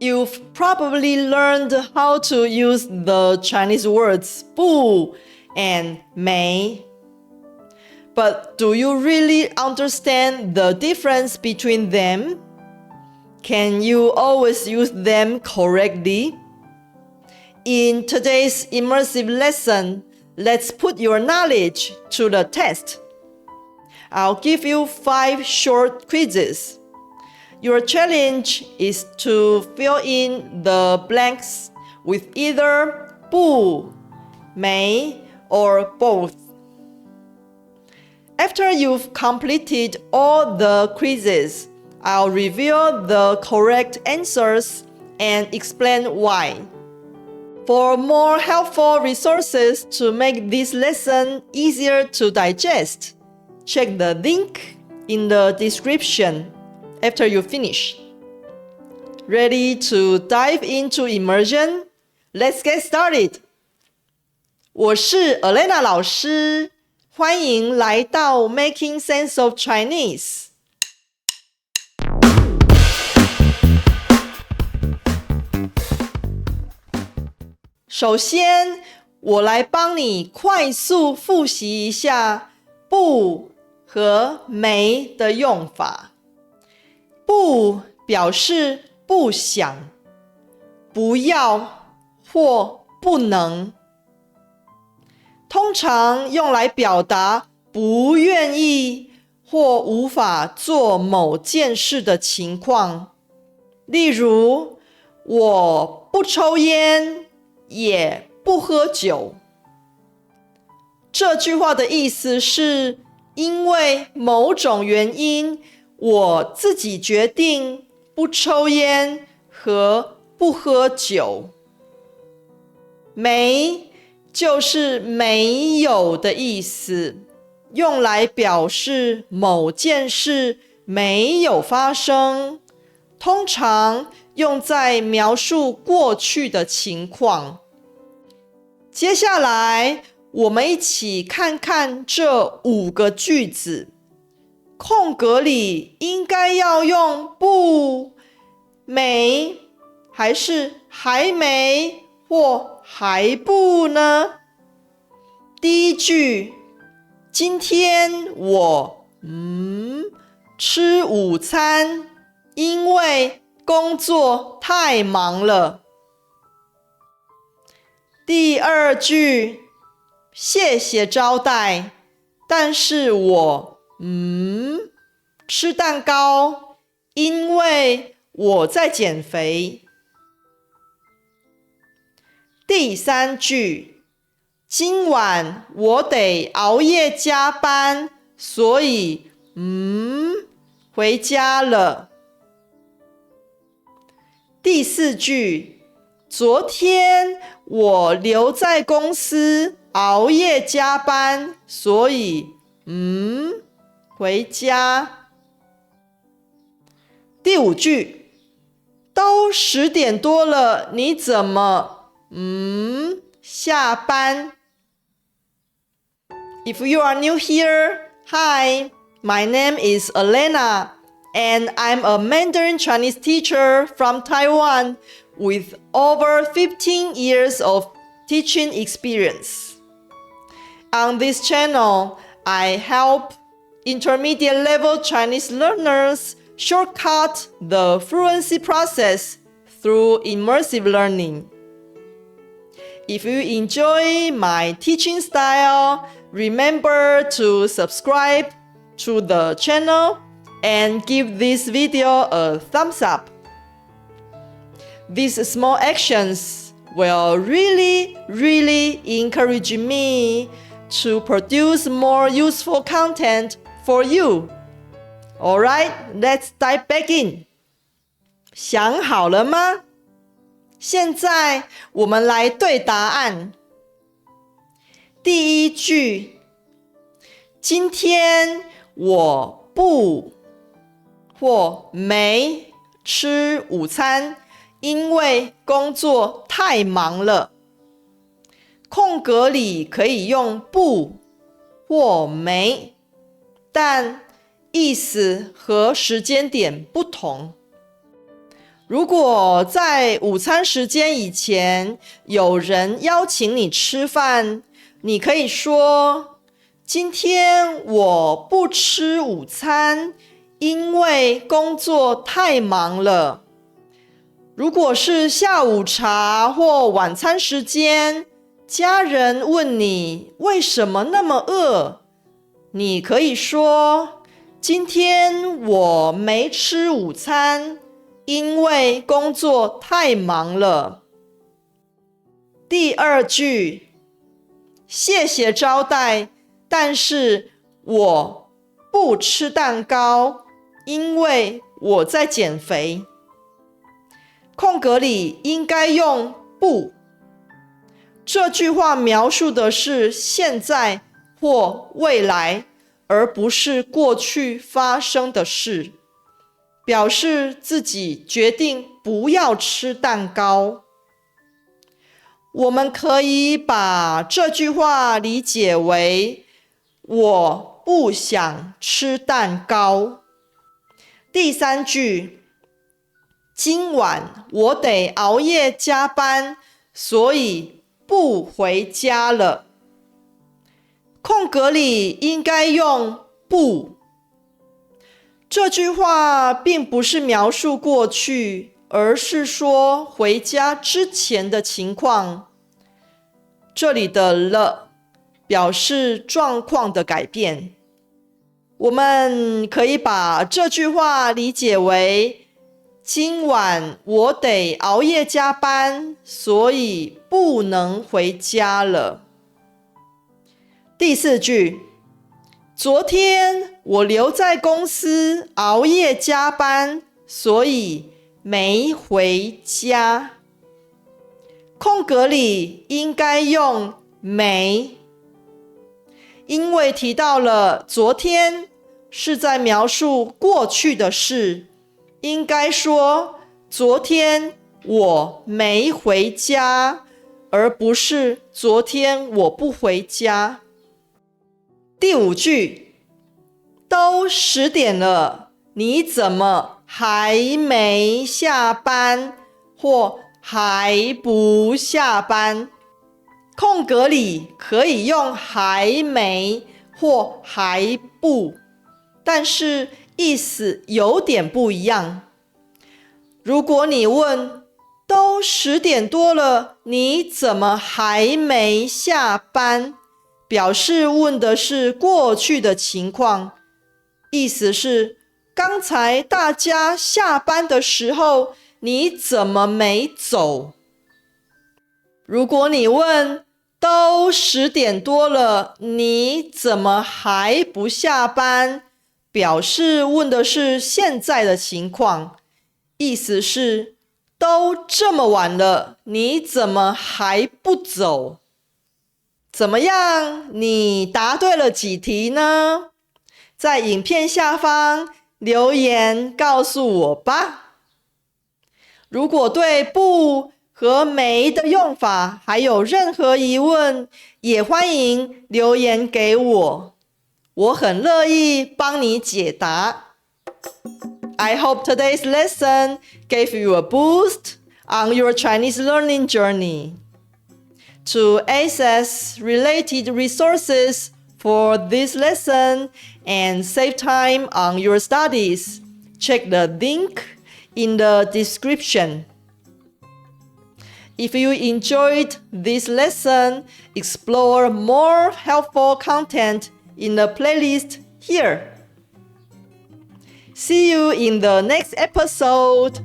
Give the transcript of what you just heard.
You've probably learned how to use the Chinese words 不 and 没. But do you really understand the difference between them? Can you always use them correctly? In today's immersive lesson, let's put your knowledge to the test. I'll give you 5 short quizzes. Your challenge is to fill in the blanks with either 不, 没, or both. After you've completed all the quizzes, I'll reveal the correct answers and explain why. For more helpful resources to make this lesson easier to digest, check the link in the description after you finish. Ready to dive into immersion? Let's get started! 我是 Elena 老师，欢迎来到 Making Sense of Chinese。首先，我来帮你快速复习一下不和没的用法。不表示不想、不要或不能，通常用来表达不愿意或无法做某件事的情况。例如，我不抽烟，也不喝酒。这句话的意思是，因为某种原因，我自己决定不抽烟和不喝酒。没就是没有的意思，用来表示某件事没有发生，通常用在描述过去的情况。接下来，我们一起看看这5个句子，空格里应该要用不、没，还是还没或还不呢？第一句，今天我吃午餐，因为工作太忙了。第二句，谢谢招待，但是我吃蛋糕，因为我在减肥。第三句，今晚我得熬夜加班，所以回家了。第四句，昨天我留在公司熬夜加班，所以回家。第5句，都10点多了，你怎么下班？ If you are new here, hi, my name is Elena, and I'm a Mandarin Chinese teacher from Taiwan with over 15 years of teaching experience. On this channel, I help intermediate level Chinese learners shortcut the fluency process through immersive learning. If you enjoy my teaching style, remember to subscribe to the channel and give this video a thumbs up. These small actions will really encourage me to produce more useful content for you. Alright, let's dive back in. 想好了吗？现在我们来对答案。第一句，今天我不或没吃午餐，因为工作太忙了。空格里可以用不或没，但意思和时间点不同。如果在午餐时间以前有人邀请你吃饭，你可以说：今天我不吃午餐，因为工作太忙了。如果是下午茶或晚餐时间，家人问你为什么那么饿，你可以说：今天我没吃午餐，因为工作太忙了。第二句，谢谢招待，但是我不吃蛋糕，因为我在减肥。空格里应该用不。这句话描述的是现在或未来，而不是过去发生的事，表示自己决定不要吃蛋糕。我们可以把这句话理解为我不想吃蛋糕。第三句，今晚我得熬夜加班，所以不回家了。空格里应该用不。这句话并不是描述过去，而是说回家之前的情况。这里的了表示状况的改变。我们可以把这句话理解为今晚我得熬夜加班，所以不能回家了。第四句，昨天我留在公司熬夜加班，所以没回家。空格里应该用没，因为提到了昨天是在描述过去的事，应该说昨天我没回家，而不是昨天我不回家。第五句，都10点了，你怎么还没下班或还不下班？空格里可以用还没或还不，但是意思有点不一样。如果你问都10点多了，你怎么还没下班？表示问的是过去的情况，意思是刚才大家下班的时候，你怎么没走？如果你问都10点多了，你怎么还不下班？表示问的是现在的情况，意思是都这么晚了，你怎么还不走？怎么样？你答对了几题呢？在影片下方留言告诉我吧。如果对不和没的用法还有任何疑问，也欢迎留言给我，我很乐意帮你解答。I hope today's lesson gave you a boost on your Chinese learning journey. To access related resources for this lesson and save time on your studies, check the link in the description. If you enjoyed this lesson, explore more helpful content in the playlist here. See you in the next episode.